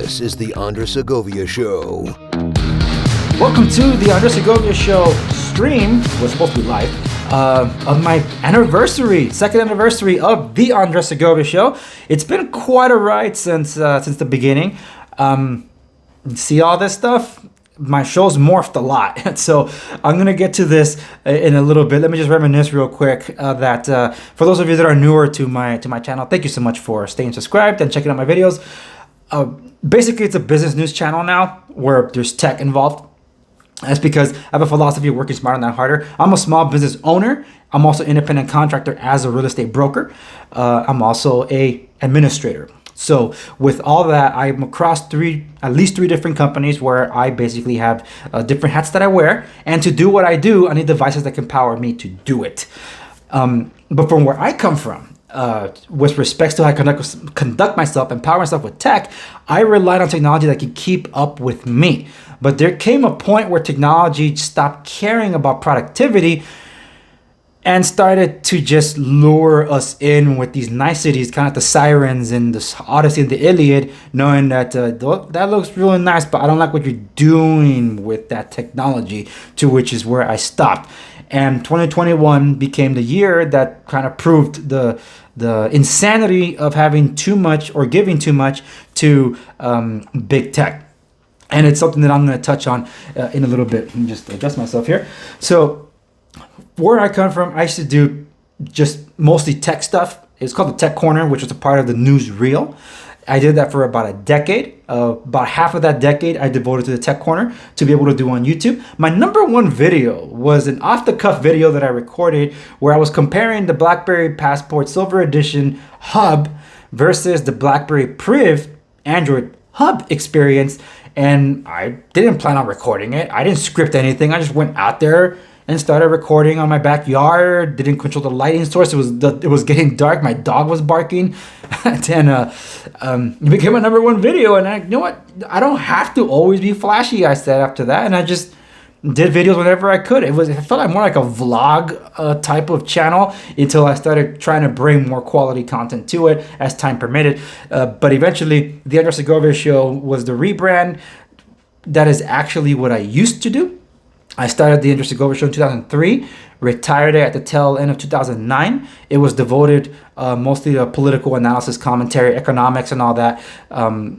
This is the Andres Segovia Show. Welcome to the Andres Segovia Show stream. Was supposed to be live of my second anniversary of the Andres Segovia Show. It's been quite a ride since the beginning. See all this stuff? My show's morphed a lot, so I'm gonna get to this in a little bit. Let me just reminisce real quick that for those of you that are newer to my channel, thank you so much for staying subscribed and checking out my videos. Basically, it's a business news channel now where there's tech involved. That's because I have a philosophy of working smarter, not harder. I'm a small business owner. I'm also an independent contractor as a real estate broker. I'm also a administrator. So with all that, I'm across at least three different companies where I basically have different hats that I wear. And to do what I do, I need devices that can power me to do it. But from where I come from, with respects to how I conduct myself and power myself with tech, I relied on technology that could keep up with me. But there came a point where technology stopped caring about productivity and started to just lure us in with these niceties, kind of like the sirens in the Odyssey and the Iliad, knowing that that looks really nice, but I don't like what you're doing with that technology, to which is where I stopped. And 2021 became the year that kind of proved the insanity of having too much or giving too much to big tech. And it's something that I'm going to touch on in a little bit. Let me just adjust myself here. So where I come from, I used to do just mostly tech stuff. It's called the Tech Corner, which was a part of the newsreel. I did that for about a decade. About half of that decade I devoted to the Tech Corner to be able to do on YouTube. My number one video was an off-the-cuff video that I recorded where I was comparing the BlackBerry Passport Silver Edition Hub versus the BlackBerry Priv Android Hub experience. And I didn't plan on recording it. I didn't script anything. I just went out there and started recording on my backyard. Didn't control the lighting source. It was getting dark. My dog was barking. And it became my number one video. And you know what? I don't have to always be flashy, I said after that. And I just did videos whenever I could. It felt like more like a vlog type of channel until I started trying to bring more quality content to it as time permitted. But eventually, the Andres Segovia Show was the rebrand. That is actually what I used to do. I started the Andres Segovia Show in 2003, retired it at the tail end of 2009. It was devoted mostly to political analysis, commentary, economics, and all that.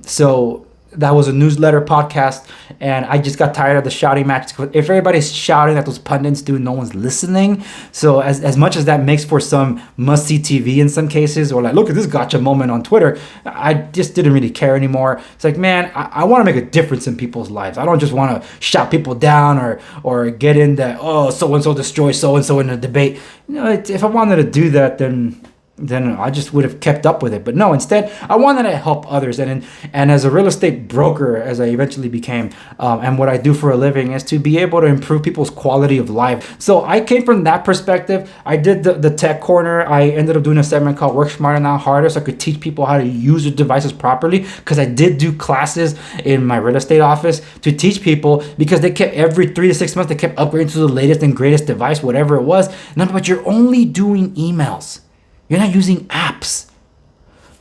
So that was a newsletter podcast, and I just got tired of the shouting match. If everybody's shouting at those pundits, dude, no one's listening. So as much as that makes for some must-see TV in some cases, or like, look at this gotcha moment on Twitter, I just didn't really care anymore. It's like, man, I want to make a difference in people's lives. I don't just want to shout people down or get in that, oh, so-and-so destroys so-and-so in a debate. You know, if I wanted to do that, then I just would have kept up with it. But no, instead, I wanted to help others. And as a real estate broker, as I eventually became, and what I do for a living is to be able to improve people's quality of life. So I came from that perspective. I did the Tech Corner. I ended up doing a segment called Work Smarter, Not Harder, so I could teach people how to use the devices properly, because I did do classes in my real estate office to teach people, because they kept every 3 to 6 months, they kept upgrading to the latest and greatest device, whatever it was. But you're only doing emails. You're not using apps.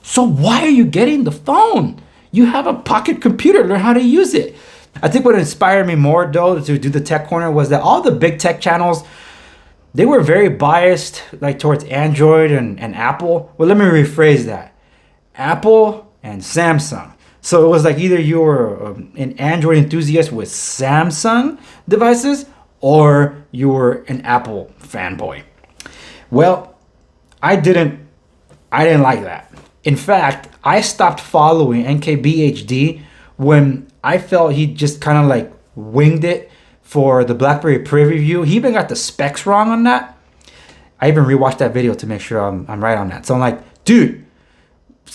So why are you getting the phone? You have a pocket computer. Learn how to use it. I think what inspired me more, though, to do the Tech Corner was that all the big tech channels, they were very biased like towards Android and Apple. Well, let me rephrase that. Apple and Samsung. So it was like either you were an Android enthusiast with Samsung devices or you were an Apple fanboy. Well, I didn't like that. In fact, I stopped following NKBHD when I felt he just kind of like winged it for the BlackBerry Priv review. He even got the specs wrong on that. I even rewatched that video to make sure I'm right on that. So I'm like, dude,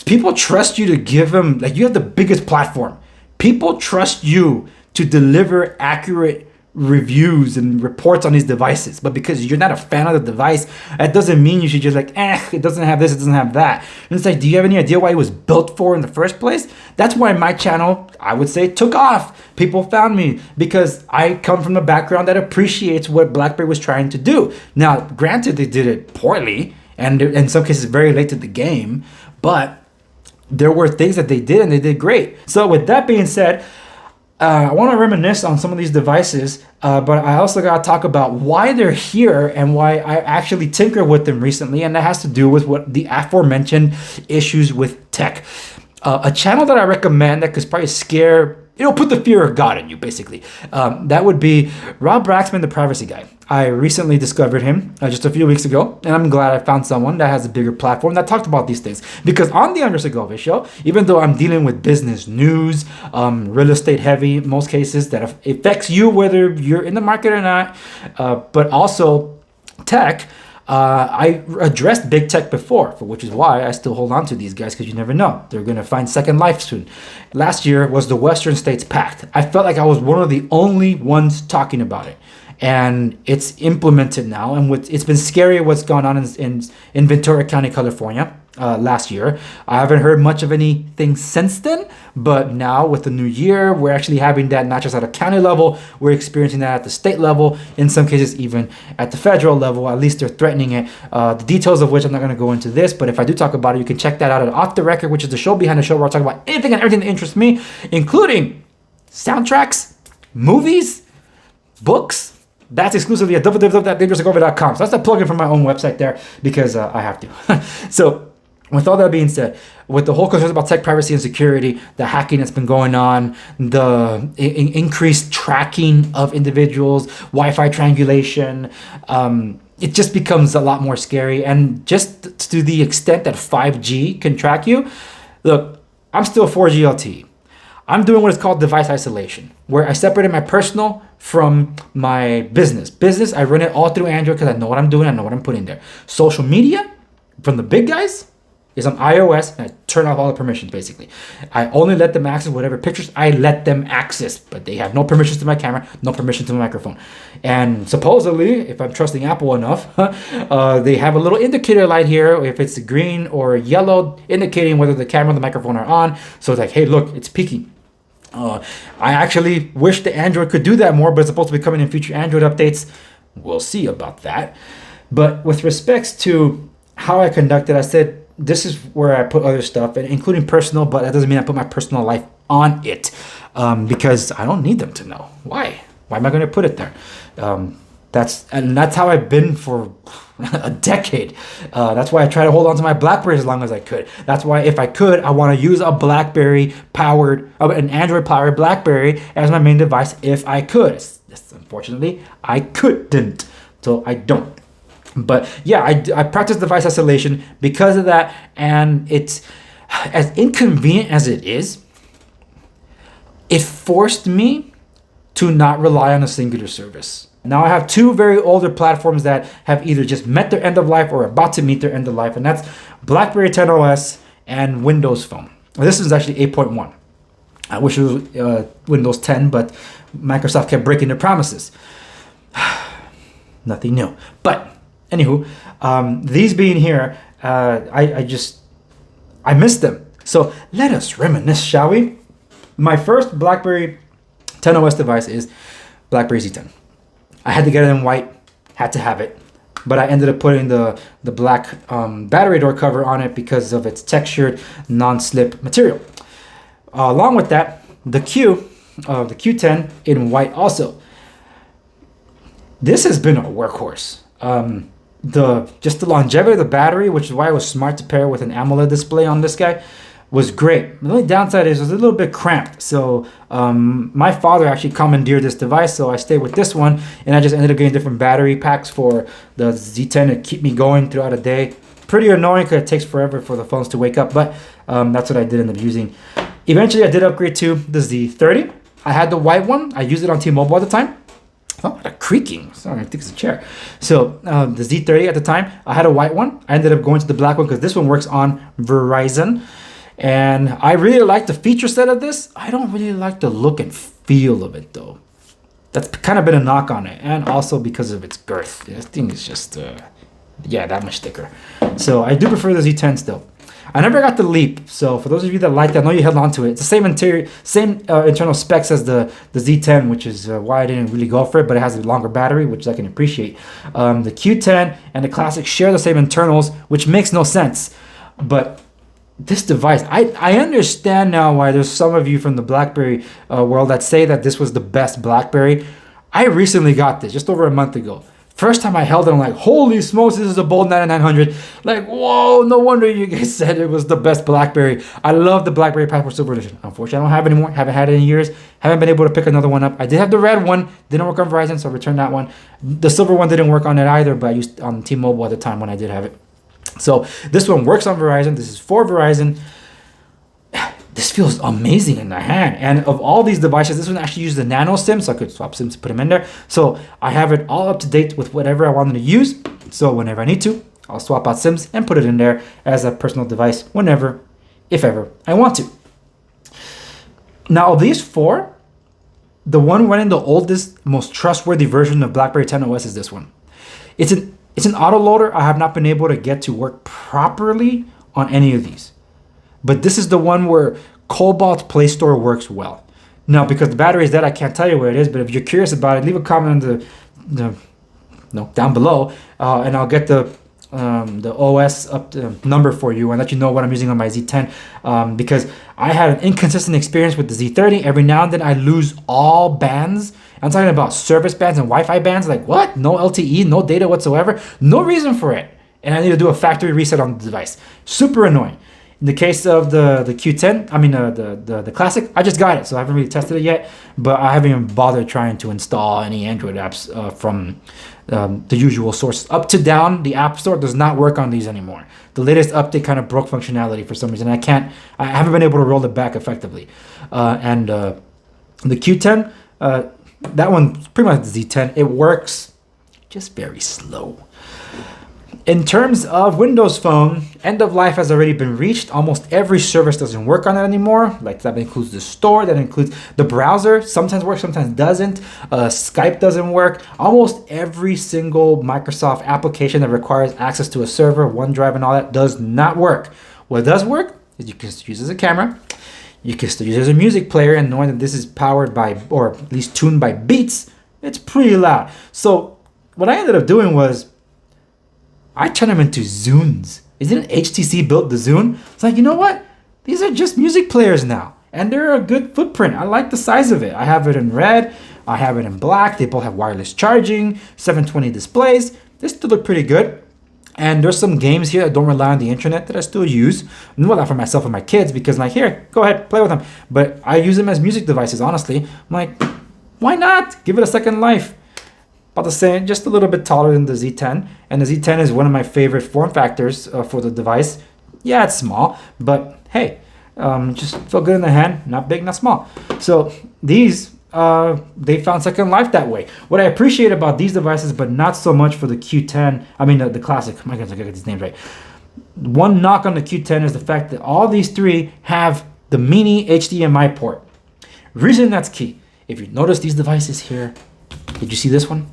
people trust you to give them, like, you have the biggest platform. People trust you to deliver accurate reviews and reports on these devices, but because you're not a fan of the device, that doesn't mean you should just like, it doesn't have this, it doesn't have that. And it's like, do you have any idea why it was built for in the first place? That's why my channel, I would say, took off. People found me because I come from a background that appreciates what BlackBerry was trying to do. Now, granted, they did it poorly and in some cases very late to the game, but there were things that they did and they did great. So with that being said, I want to reminisce on some of these devices, but I also got to talk about why they're here and why I actually tinker with them recently, and that has to do with what the aforementioned issues with tech. A channel that I recommend that could probably put the fear of God in you, basically. That would be Rob Braxman, the privacy guy. I recently discovered him just a few weeks ago, and I'm glad I found someone that has a bigger platform that talked about these things. Because on the Andre Segovia show, even though I'm dealing with business news, real estate heavy in most cases that affects you whether you're in the market or not, but also tech, I addressed big tech before, which is why I still hold on to these guys, because you never know. They're going to find second life soon. Last year was the Western States Pact. I felt like I was one of the only ones talking about it. And it's implemented now. And it's been scary what's gone on in Ventura County, California last year. I haven't heard much of anything since then. But now with the new year, we're actually having that not just at a county level. We're experiencing that at the state level. In some cases, even at the federal level. At least they're threatening it. The details of which I'm not going to go into this. But if I do talk about it, you can check that out at Off the Record, which is the show behind the show where I talk about anything and everything that interests me, including soundtracks, movies, books. That's exclusively at www.dangeroussegovia.com. So that's a plug-in for my own website there because I have to. So with all that being said, with the whole concerns about tech privacy and security, the hacking that's been going on, the increased tracking of individuals, Wi-Fi triangulation, it just becomes a lot more scary. And just to the extent that 5G can track you, look, I'm still 4G LTE. I'm doing what is called device isolation, where I separated my personal from my business. Business, I run it all through Android because I know what I'm doing, I know what I'm putting there. Social media, from the big guys, is on iOS, and I turn off all the permissions, basically. I only let them access whatever pictures I let them access, but they have no permissions to my camera, no permission to my microphone. And supposedly, if I'm trusting Apple enough, they have a little indicator light here, if it's green or yellow, indicating whether the camera and the microphone are on. So it's like, hey, look, it's peaking. I actually wish the Android could do that more, but it's supposed to be coming in future Android updates. We'll see about that. But with respects to how I conduct it, I said this is where I put other stuff, including personal, but that doesn't mean I put my personal life on it because I don't need them to know. Why? Why am I going to put it there? That's how I've been for a decade. That's why I try to hold on to my BlackBerry as long as I could. That's why if I could, I want to use a an Android powered BlackBerry as my main device if I could. Unfortunately, I couldn't, so I don't. But yeah, I practice device isolation because of that, and it's as inconvenient as it is. It forced me to not rely on a singular service. Now I have two very older platforms that have either just met their end of life or are about to meet their end of life, and that's BlackBerry 10 OS and Windows Phone. This is actually 8.1. I wish it was Windows 10, but Microsoft kept breaking their promises. Nothing new. But anywho, these being here, I miss them. So let us reminisce, shall we? My first BlackBerry 10 OS device is BlackBerry Z10. I had to get it in white, had to have it, but I ended up putting the black battery door cover on it because of its textured non-slip material. Along with that, the Q10 in white also. This has been a workhorse. The longevity of the battery, which is why it was smart to pair with an AMOLED display on this guy, was great. The only downside is it was a little bit cramped. So my father actually commandeered this device, so I stayed with this one, and I just ended up getting different battery packs for the Z10 to keep me going throughout a day. Pretty annoying because it takes forever for the phones to wake up, but that's what I did end up using. Eventually, I did upgrade to the Z30. I had the white one. I used it on T-Mobile at the time. Oh, a creaking. Sorry, I think it's a chair. So the Z30 at the time, I had a white one. I ended up going to the black one because this one works on Verizon. And I really like the feature set of this. I don't really like the look and feel of it, though. That's kind of been a knock on it. And also because of its girth. This thing is just, that much thicker. So I do prefer the Z10 still. I never got the Leap. So for those of you that like that, I know you held on to it. It's the same internal specs as the Z10, which is why I didn't really go for it. But it has a longer battery, which I can appreciate. The Q10 and the Classic share the same internals, which makes no sense. But this device, I understand now why there's some of you from the BlackBerry world that say that this was the best BlackBerry. I recently got this just over a month ago. First time I held it, I'm like, holy smokes, this is a Bold 9900. Like, whoa, no wonder you guys said it was the best BlackBerry. I love the BlackBerry Passport Silver Edition. Unfortunately, I don't have it anymore. Haven't had it in years. Haven't been able to pick another one up. I did have the red one. Didn't work on Verizon, so I returned that one. The silver one didn't work on it either, but I used on T-Mobile at the time when I did have it. So this one works on Verizon. This is for Verizon. This feels amazing in the hand. And of all these devices, this one actually uses the nano SIM, so I could swap SIMs to put them in there. So I have it all up to date with whatever I wanted to use. So whenever I need to, I'll swap out SIMs and put it in there as a personal device whenever, if ever, I want to. Now of these four, the one running the oldest, most trustworthy version of BlackBerry 10 OS is this one. It's an autoloader I have not been able to get to work properly on any of these. But this is the one where Cobalt Play Store works well. Now, because the battery is dead, I can't tell you where it is, but if you're curious about it, leave a comment on down below, and I'll get the OS number for you and let you know what I'm using on my Z10, because I had an inconsistent experience with the Z30. Every now and then I lose all bands. I'm talking about service bands and Wi-Fi bands. Like, what? No LTE, no data whatsoever, no reason for it. And I need to do a factory reset on the device. Super annoying. In the case of the Q10, the Classic, I just got it, so I haven't really tested it yet, but I haven't even bothered trying to install any Android apps from the usual sources. Up to down, the App Store does not work on these anymore. The latest update kind of broke functionality for some reason. I haven't been able to roll it back effectively. And the Q10, that one's pretty much the Z10. It works just very slow. In terms of Windows Phone, end of life has already been reached. Almost every service doesn't work on it anymore. Like that includes the store, that includes the browser. Sometimes works, sometimes doesn't. Skype doesn't work. Almost every single Microsoft application that requires access to a server, OneDrive and all that does not work. What does work is you can use it as a camera. You can still use it as a music player, and knowing that this is powered by, or at least tuned by Beats, it's pretty loud. So what I ended up doing was, I turned them into Zunes. Isn't HTC built the Zune? It's like, you know what? These are just music players now. And they're a good footprint. I like the size of it. I have it in red. I have it in black. They both have wireless charging, 720 displays. They still look pretty good. And there's some games here that don't rely on the internet that I still use. Well, not for myself and my kids, because I'm like, here, go ahead, play with them. But I use them as music devices, honestly. I'm like, why not? Give it a second life. About the same, just a little bit taller than the Z10, and the Z10 is one of my favorite form factors for the device. Yeah, it's small, but hey, just feel good in the hand, not big, not small. So these, they found second life that way. What I appreciate about these devices, but not so much for the Q10, the Classic, my goodness, I gotta get these names right. One knock on the Q10 is the fact that all these three have the mini HDMI port. Reason that's key. If you notice these devices here, did you see this one?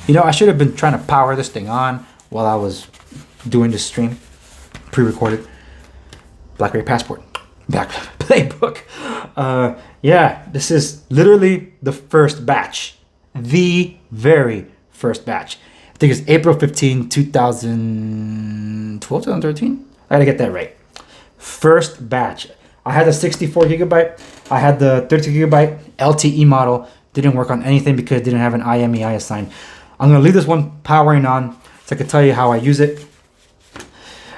You know, I should have been trying to power this thing on while I was doing this stream, pre-recorded. BlackBerry Passport, Black Playbook. Yeah, this is literally the first batch, the very first batch. I think it's April 15, 2012, 2013. I gotta get that right. First batch. I had the 64 gigabyte. I had the 32 gigabyte LTE model. Didn't work on anything because it didn't have an IMEI assigned. I'm going to leave this one powering on so I can tell you how I use it.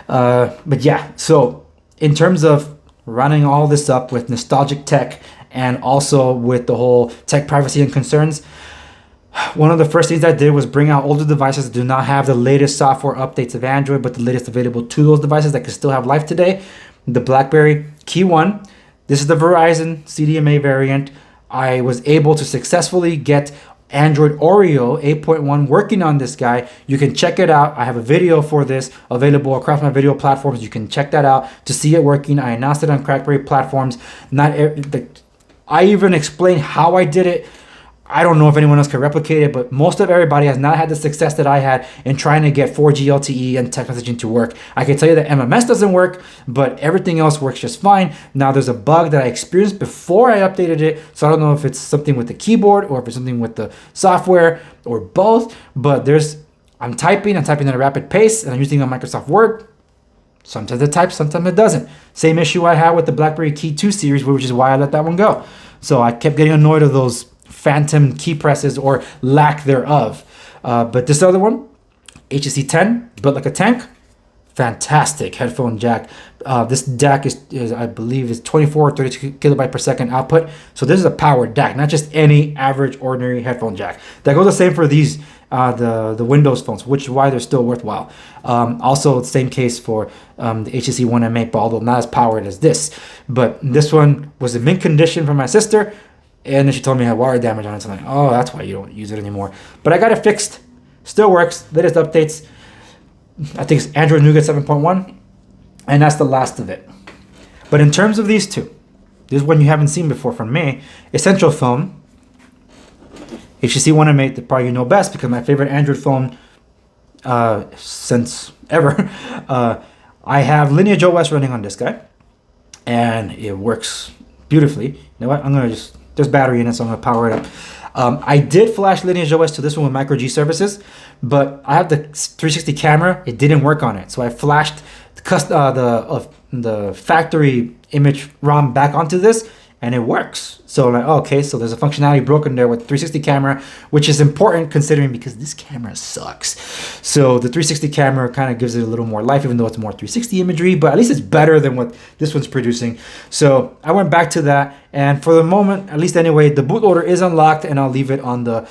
But yeah, so in terms of running all this up with nostalgic tech and also with the whole tech privacy and concerns, one of the first things I did was bring out older devices that do not have the latest software updates of Android, but the latest available to those devices that can still have life today. The BlackBerry Key 1. This is the Verizon CDMA variant. I was able to successfully get Android Oreo 8.1 working on this guy. You can check it out. I have a video for this available across my video platforms. You can check that out to see it working. I announced it on Crackberry platforms. I even explained how I did it. I don't know if anyone else can replicate it, but most of everybody has not had the success that I had in trying to get 4G LTE and text messaging to work. I can tell you that MMS doesn't work, but everything else works just fine. Now there's a bug that I experienced before I updated it, so I don't know if it's something with the keyboard or if it's something with the software or both, but I'm typing at a rapid pace and I'm using a Microsoft Word. Sometimes it types, sometimes it doesn't. Same issue I had with the BlackBerry Key 2 series, which is why I let that one go. So I kept getting annoyed of those phantom key presses or lack thereof. But this other one, HTC 10, built like a tank. Fantastic headphone jack. This DAC is I believe is 24 or 32 kilobyte per second output. So this is a powered DAC, not just any average ordinary headphone jack. That goes the same for these the Windows phones, which is why they're still worthwhile. Also, the same case for the HTC One M8, although not as powered as this. But this one was in mint condition from my sister, and then she told me I had wire damage on it. So I'm like, oh, that's why you don't use it anymore. But I got it fixed. Still works. Latest updates. I think it's Android Nougat 7.1, and that's the last of it. But in terms of these two, this is one you haven't seen before from me. Essential phone, HTC One M8, that probably you know best because my favorite Android phone since ever. I have Lineage OS running on this guy, and it works beautifully. You know what? I'm gonna just, there's battery in it, so I'm gonna power it up. I did flash Lineage OS to this one with micro G services, but I have the 360 camera. It didn't work on it, so I flashed the factory image ROM back onto this, and it works. So I'm like, oh, okay, so there's a functionality broken there with 360 camera, which is important considering because this camera sucks. So the 360 camera kind of gives it a little more life, even though it's more 360 imagery, but at least it's better than what this one's producing. So I went back to that, and for the moment, at least anyway, the bootloader is unlocked, and I'll leave it on the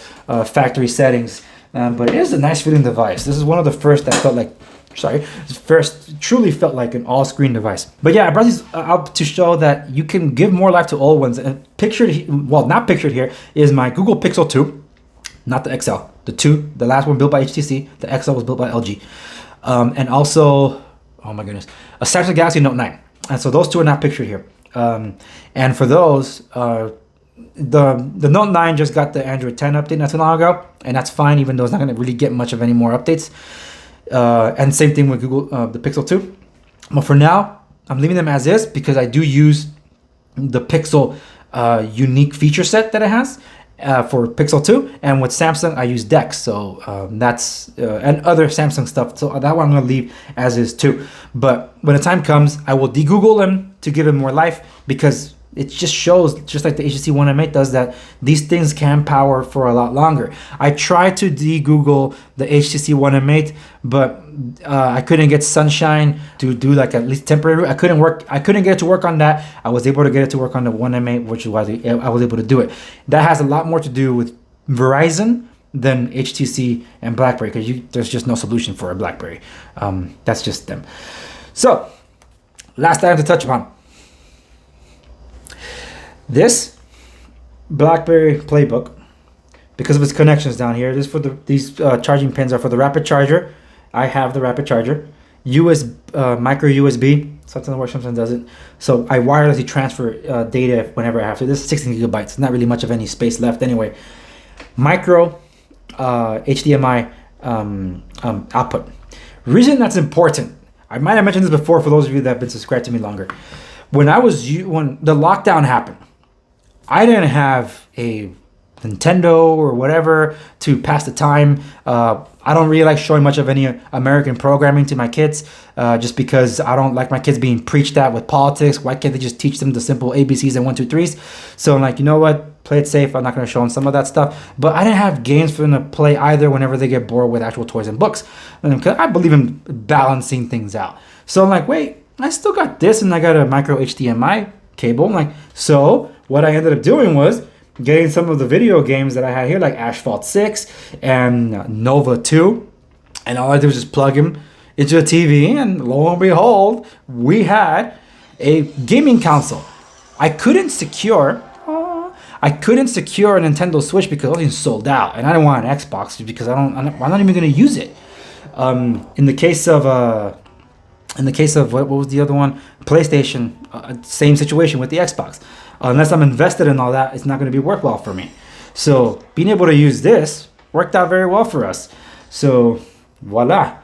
factory settings. But it is a nice feeling device. This is one of the first that felt like, truly felt like an all-screen device. But yeah, I brought these out to show that you can give more life to old ones. And not pictured here, is my Google Pixel 2, not the XL. The 2, the last one built by HTC. The XL was built by LG. And also, oh my goodness, a Samsung Galaxy Note 9. And so those two are not pictured here. And for those, the Note 9 just got the Android 10 update not too long ago, and that's fine, even though it's not going to really get much of any more updates. And same thing with Google, the Pixel 2. But for now, I'm leaving them as is because I do use the Pixel unique feature set that it has for Pixel 2. And with Samsung, I use Dex. So that's, and other Samsung stuff. So that one I'm going to leave as is too. But when the time comes, I will de-Google them to give them more life because it just shows, just like the HTC One M8 does, that these things can power for a lot longer. I tried to de-Google the HTC One M8, but I couldn't get Sunshine to do like at least temporary. I couldn't get it to work on that. I was able to get it to work on the One M8, which is why I was able to do it. That has a lot more to do with Verizon than HTC and BlackBerry, because there's just no solution for a BlackBerry. That's just them. So, last item to touch upon. This BlackBerry Playbook, because of its connections down here, these charging pins are for the rapid charger. I have the rapid charger. Micro USB, sometimes works, sometimes doesn't. So I wirelessly transfer data whenever I have to. This is 16 gigabytes, not really much of any space left anyway. Micro HDMI output. Reason that's important, I might have mentioned this before for those of you that have been subscribed to me longer. When the lockdown happened, I didn't have a Nintendo or whatever to pass the time. I don't really like showing much of any American programming to my kids, just because I don't like my kids being preached at with politics. Why can't they just teach them the simple ABCs and 1, 2, 3s? So I'm like, you know what? Play it safe. I'm not going to show them some of that stuff. But I didn't have games for them to play either whenever they get bored with actual toys and books. And I believe in balancing things out. So I'm like, wait, I still got this, and I got a micro HDMI cable. I'm like, so what I ended up doing was getting some of the video games that I had here, like Asphalt 6 and Nova 2, and all I did was just plug them into a TV, and lo and behold, we had a gaming console. I couldn't secure a Nintendo Switch because it was sold out, and I didn't want an Xbox because I'm not even going to use it. In the case of what was the other one? PlayStation, same situation with the Xbox. Unless I'm invested in all that, it's not going to be worthwhile for me. So being able to use this worked out very well for us. So voila,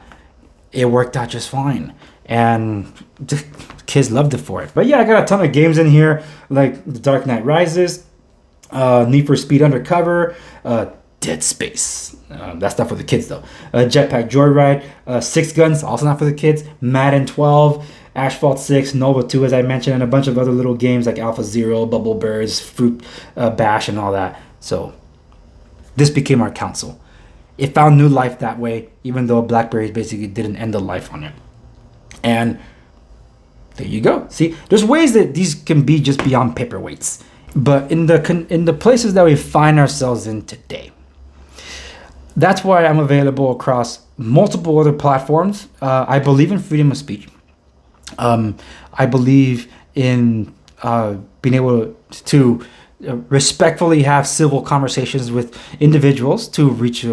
it worked out just fine. And the kids loved it for it. But yeah, I got a ton of games in here, like The Dark Knight Rises, Need for Speed Undercover, Dead Space. That's not for the kids though. Jetpack Joyride, Six Guns, also not for the kids. Madden 12, Asphalt 6, Nova 2, as I mentioned, and a bunch of other little games like Alpha Zero, Bubble Birds, Fruit Bash, and all that. So this became our console. It found new life that way, even though BlackBerry basically didn't end the life on it. And there you go. See, there's ways that these can be just beyond paperweights. But in the places that we find ourselves in today, that's why I'm available across multiple other platforms. I believe in freedom of speech. I believe in being able to respectfully have civil conversations with individuals to reach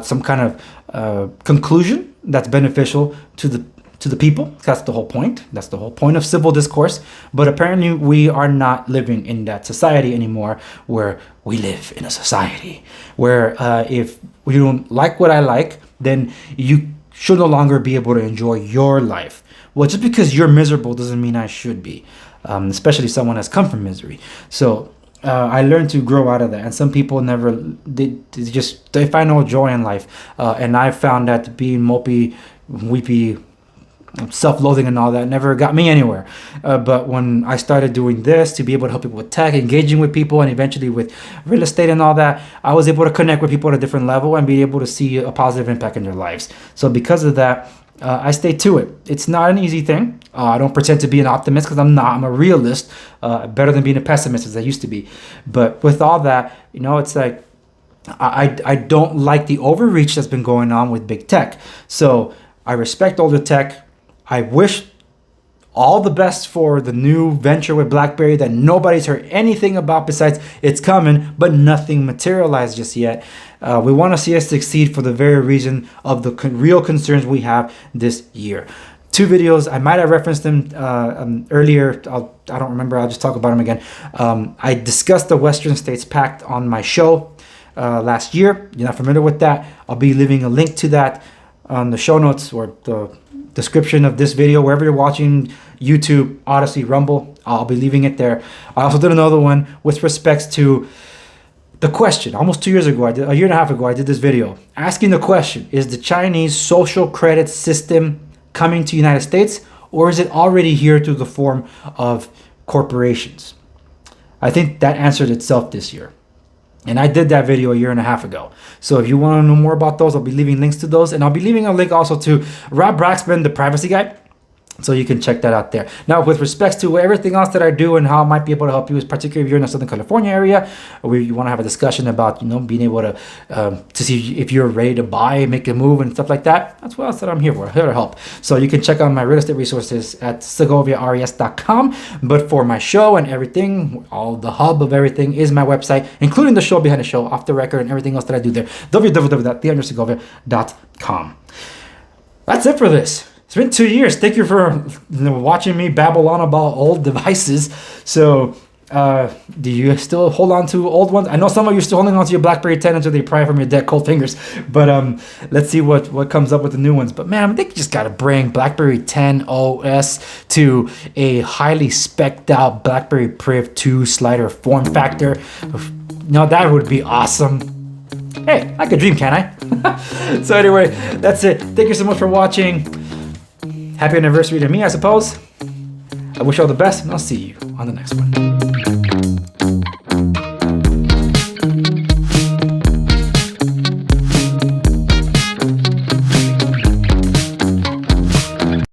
some kind of conclusion that's beneficial to the people. That's the whole point. That's the whole point of civil discourse. But apparently we are not living in that society anymore, where we live in a society where if you don't like what I like, then you should no longer be able to enjoy your life. Well, just because you're miserable doesn't mean I should be, especially someone that's come from misery. So I learned to grow out of that. And some people never, they find no joy in life. And I found that being mopey, weepy, self-loathing and all that never got me anywhere. But when I started doing this to be able to help people with tech, engaging with people, and eventually with real estate and all that, I was able to connect with people at a different level and be able to see a positive impact in their lives. So because of that, I stay to it. It's not an easy thing. I don't pretend to be an optimist, because I'm not. I'm a realist, better than being a pessimist as I used to be. But with all that, it's like I don't like the overreach that's been going on with big tech. So I respect older tech. I wish all the best for the new venture with BlackBerry that nobody's heard anything about besides it's coming, but nothing materialized just yet. We want to see us succeed for the very reason of the real concerns we have this year. 2 videos, I might have referenced them earlier. I don't remember. I'll just talk about them again. I discussed the Western States Pact on my show last year. You're not familiar with that? I'll be leaving a link to that on the show notes or the description of this video, wherever you're watching, YouTube, Odyssey, Rumble. I'll be leaving it there. I also did another one with respects to the question. Almost 2 years ago, a year and a half ago, I did this video asking the question: is the Chinese social credit system coming to the United States, or is it already here through the form of corporations? I think that answered itself this year. And I did that video a year and a half ago. So if you want to know more about those, I'll be leaving links to those. And I'll be leaving a link also to Rob Braxman, the privacy guy. So you can check that out there. Now, with respects to everything else that I do and how I might be able to help you, particularly if you're in the Southern California area, where you want to have a discussion about, being able to see if you're ready to buy, make a move and stuff like that. That's what else that I'm here for. I'm here to help. So you can check out my real estate resources at segoviares.com. But for my show and everything, all the hub of everything is my website, including the show behind the show, off the record, and everything else that I do there, www.theandresegovia.com. That's it for this. It's been 2 years. Thank you for watching me babble on about old devices. So, do you still hold on to old ones? I know some of you are still holding on to your BlackBerry 10 until they pry from your dead cold fingers. But let's see what comes up with the new ones. But man, they just got to bring BlackBerry 10 OS to a highly spec'd out BlackBerry Priv 2 slider form factor. That would be awesome. Hey, I could dream, can't I? So anyway, that's it. Thank you so much for watching. Happy anniversary to me, I suppose. I wish you all the best, and I'll see you on the next one.